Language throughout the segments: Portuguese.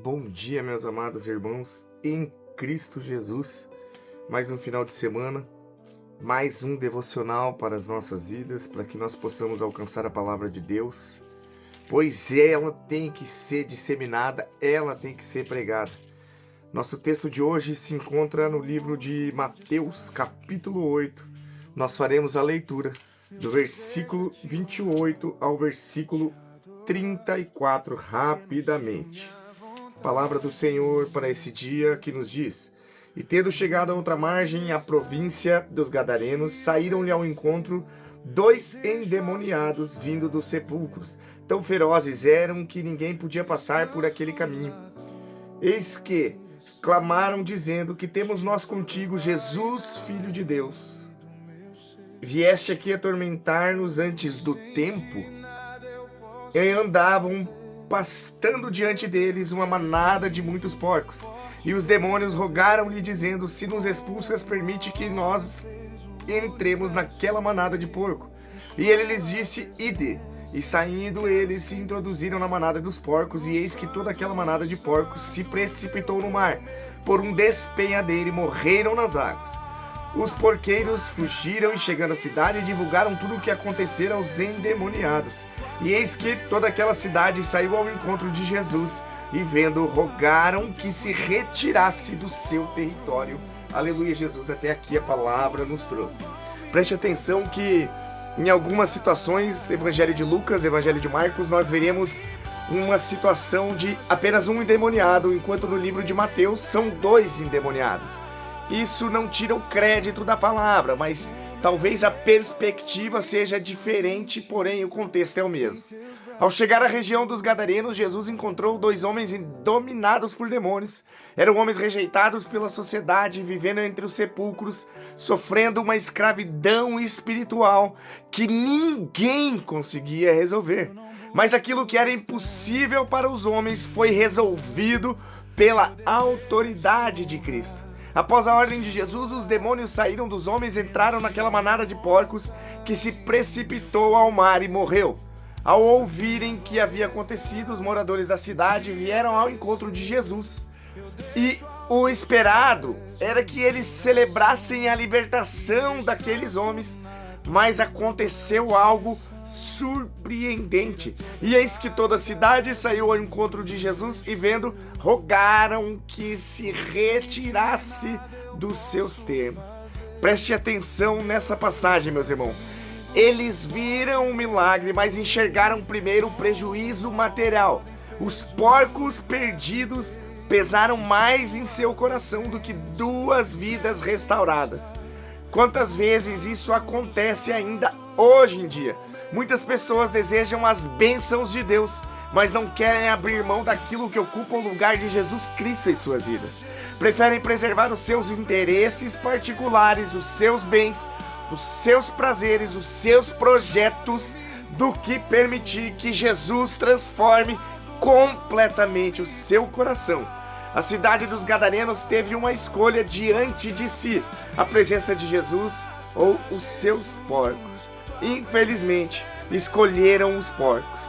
Bom dia, meus amados irmãos, em Cristo Jesus. Mais um final de semana, mais um devocional para as nossas vidas, para que nós possamos alcançar a palavra de Deus, pois ela tem que ser disseminada, ela tem que ser pregada. Nosso texto de hoje se encontra no livro de Mateus, capítulo 8. Nós faremos a leitura do versículo 28 ao versículo 34 rapidamente. Palavra do Senhor para esse dia que nos diz: E tendo chegado a outra margem, a província dos Gadarenos, saíram-lhe ao encontro dois endemoniados vindo dos sepulcros. Tão ferozes eram que ninguém podia passar por aquele caminho. Eis que clamaram dizendo: Que temos nós contigo, Jesus, Filho de Deus? Vieste aqui atormentar-nos antes do tempo? E andavam pastando diante deles uma manada de muitos porcos. E os demônios rogaram-lhe, dizendo: Se nos expulsas, permite que nós entremos naquela manada de porco. E ele lhes disse: Ide. E saindo eles se introduziram na manada dos porcos, e eis que toda aquela manada de porcos se precipitou no mar, por um despenhadeiro, e morreram nas águas. Os porqueiros fugiram e, chegando à cidade, divulgaram tudo o que acontecera aos endemoniados. E eis que toda aquela cidade saiu ao encontro de Jesus, e vendo, rogaram que se retirasse do seu território. Aleluia, Jesus, até aqui a palavra nos trouxe. Preste atenção que em algumas situações, Evangelho de Lucas, Evangelho de Marcos, nós veremos uma situação de apenas um endemoniado, enquanto no livro de Mateus são dois endemoniados. Isso não tira o crédito da palavra, mas talvez a perspectiva seja diferente, porém o contexto é o mesmo. Ao chegar à região dos Gadarenos, Jesus encontrou dois homens dominados por demônios. Eram homens rejeitados pela sociedade, vivendo entre os sepulcros, sofrendo uma escravidão espiritual que ninguém conseguia resolver. Mas aquilo que era impossível para os homens foi resolvido pela autoridade de Cristo. Após a ordem de Jesus, os demônios saíram dos homens e entraram naquela manada de porcos que se precipitou ao mar e morreu. Ao ouvirem que havia acontecido, os moradores da cidade vieram ao encontro de Jesus. E o esperado era que eles celebrassem a libertação daqueles homens, mas aconteceu algo surpreendente. E eis que toda a cidade saiu ao encontro de Jesus e, vendo, rogaram que se retirasse dos seus termos. Preste atenção nessa passagem, meus irmãos. Eles viram o milagre, mas enxergaram primeiro o prejuízo material. Os porcos perdidos pesaram mais em seu coração do que duas vidas restauradas. Quantas vezes isso acontece ainda hoje em dia? Muitas pessoas desejam as bênçãos de Deus, mas não querem abrir mão daquilo que ocupa o lugar de Jesus Cristo em suas vidas. Preferem preservar os seus interesses particulares, os seus bens, os seus prazeres, os seus projetos, do que permitir que Jesus transforme completamente o seu coração. A cidade dos Gadarenos teve uma escolha diante de si: a presença de Jesus ou os seus porcos. Infelizmente, escolheram os porcos.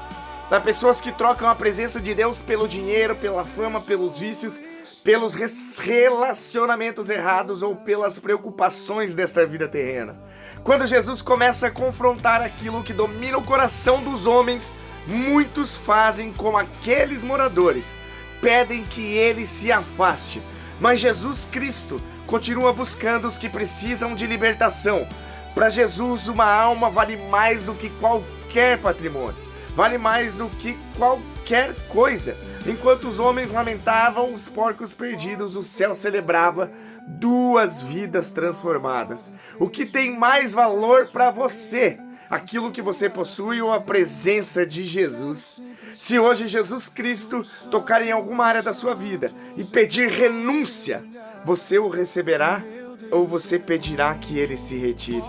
Há pessoas que trocam a presença de Deus pelo dinheiro, pela fama, pelos vícios, pelos relacionamentos errados ou pelas preocupações desta vida terrena. Quando Jesus começa a confrontar aquilo que domina o coração dos homens, muitos fazem como aqueles moradores, pedem que ele se afaste. Mas Jesus Cristo continua buscando os que precisam de libertação. Para Jesus, uma alma vale mais do que qualquer patrimônio, vale mais do que qualquer coisa. Enquanto os homens lamentavam os porcos perdidos, o céu celebrava duas vidas transformadas. O que tem mais valor para você? Aquilo que você possui ou a presença de Jesus? Se hoje Jesus Cristo tocar em alguma área da sua vida e pedir renúncia, você o receberá ou você pedirá que ele se retire?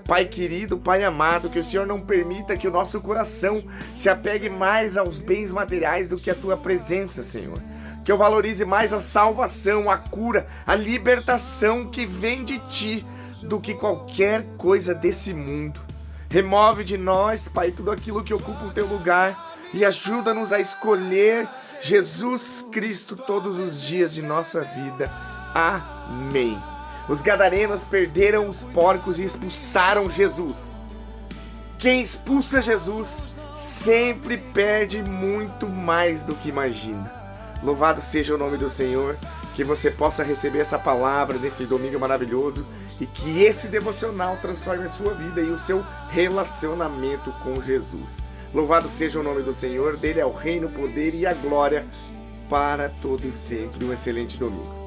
Pai querido, Pai amado, que o Senhor não permita que o nosso coração se apegue mais aos bens materiais do que a Tua presença, Senhor. Que eu valorize mais a salvação, a cura, a libertação que vem de Ti do que qualquer coisa desse mundo. Remove de nós, Pai, tudo aquilo que ocupa o Teu lugar e ajuda-nos a escolher Jesus Cristo todos os dias de nossa vida. Amém. Os gadarenos perderam os porcos e expulsaram Jesus. Quem expulsa Jesus sempre perde muito mais do que imagina. Louvado seja o nome do Senhor, que você possa receber essa palavra nesse domingo maravilhoso e que esse devocional transforme a sua vida e o seu relacionamento com Jesus. Louvado seja o nome do Senhor, dele é o reino, o poder e a glória para todo sempre. Um excelente domingo.